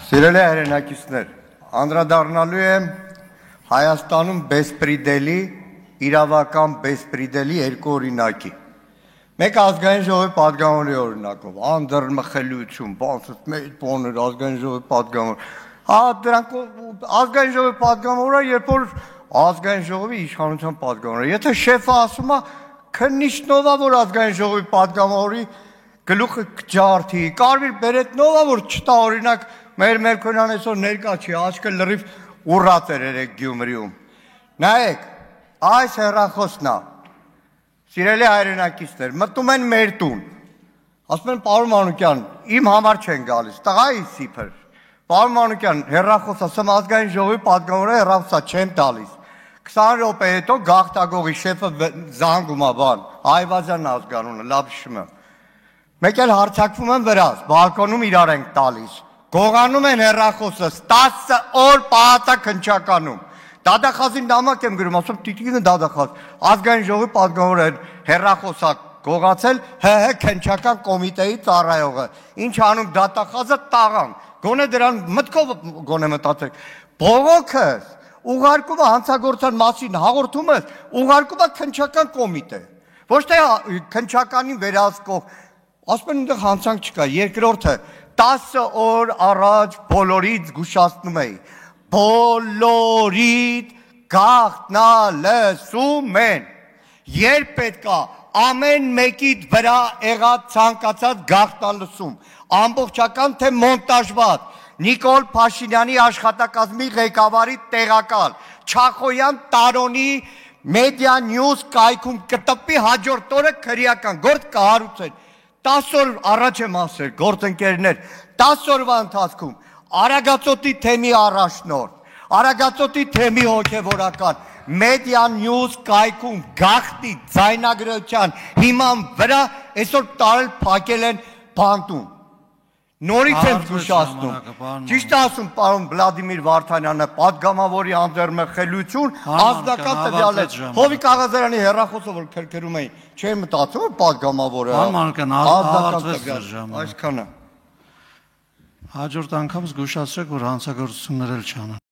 Սիրելի հայրենակիցներ, անդրադառնալու եմ Հայաստանում բեսպրիդելի, իրավական բեսպրիդելի երկու օրինակի։ Մեկ ազգային ժողովի պատգամավորի օրինակով, անդրմխելիություն, բաներ ազգային ժողովի պատգամավոր։ Դրանք ազգային ժողովի պատգամավորը, երբ որ ազգային ժողովի իշխանության պատգամավորը։ Եթե շեֆը ասում է, քննիչնովա, որ ազգային ժողովի պատգամավորի գլուխը ջարդի, կարմիր բերետնովա, որ չտա օրինակ մեր Մերկոնյան այսօր ներկա չի, աչքը լրիվ ուռած էր երեք Գյումրիում։ Նայեք, այս հեռախոսն է, սիրելի հայրենակիցներ, մտնում են մեր տուն, ասում են պարոն Մանուկյան, իմ համար չեն գալիս, տղայի սիփր, պարոն Մանուկյան, հեռախոս, ասեմ ազգային ժողովի պատգամավորը հեռախոսա չեմ տալիս, 20 րոպե հետո գաղթագողի շեֆը զանգում է բան, Այվազյան ազգանունը, լավ հիշում եմ, մեկ էլ հարձակվում են վրաս, բալկոնում իրար ենք տալիս, գողանում են հեռախոսս, 10 օր պահածա քննչականում, դադախազին նամակ եմ գրում, ասում տիտիկինը դադախազ, ազգային ժողովի պատգամավորը հեռախոսա գողացել, քննչական կոմիտեի ծառայողը, ինչ անում դատախազը տաղան, գոնե դրան մտքով գոնե մտածեք, բողոքս ուղարկում է հանցագործության մասին հաղորդումս, ուղարկում է քննչական կոմիտե, ոչ թե քննչականին վերահսկող, ասում են այնտեղ հանցանք չկա, երկրորդը 10 օր առաջ բոլորից զգուշացնում էի, բոլորիդ գաղտնալսում են, երբ պետքա ամեն մեկիդ վրա եղած ցանկացած գաղտնալսում, ամբողջական թե մոնտաժված, Նիկոլ Փաշինյանի աշխատակազմի ղեկավարի տեղակալ, Չախոյան Տարոնի մեդիա նյուզ կայքում կտպի հաջորդ օրը քրեական գործ կհարուցեն, 10 օր առաջ եմ ասել, գործընկերներ, 10 օրվա ընթացքում Արագածոտի թեմի առաջնորդ, Արագածոտի թեմի հոգևորական, մեդիա նյուզ կայքում գաղտնի ձայնագրության հիման վրա այսօր տարել փակել են բանտում, նորից եմ զգուշացնում, ճիշտ ասում պարոն Վլադիմիր Վարդանյանը, պատգամավորի անդրմխելիություն, ազնական տվյալ է, Հովիկ Աղազարյանի հեռախոսը, որ քրքրում էին, չէի մտածում, որ պատգամավորը ազնական տվյալ, այսքանը։ Հաջորդ անգամ զգուշացրեք, որ հանցագործություններ էլ չանեն։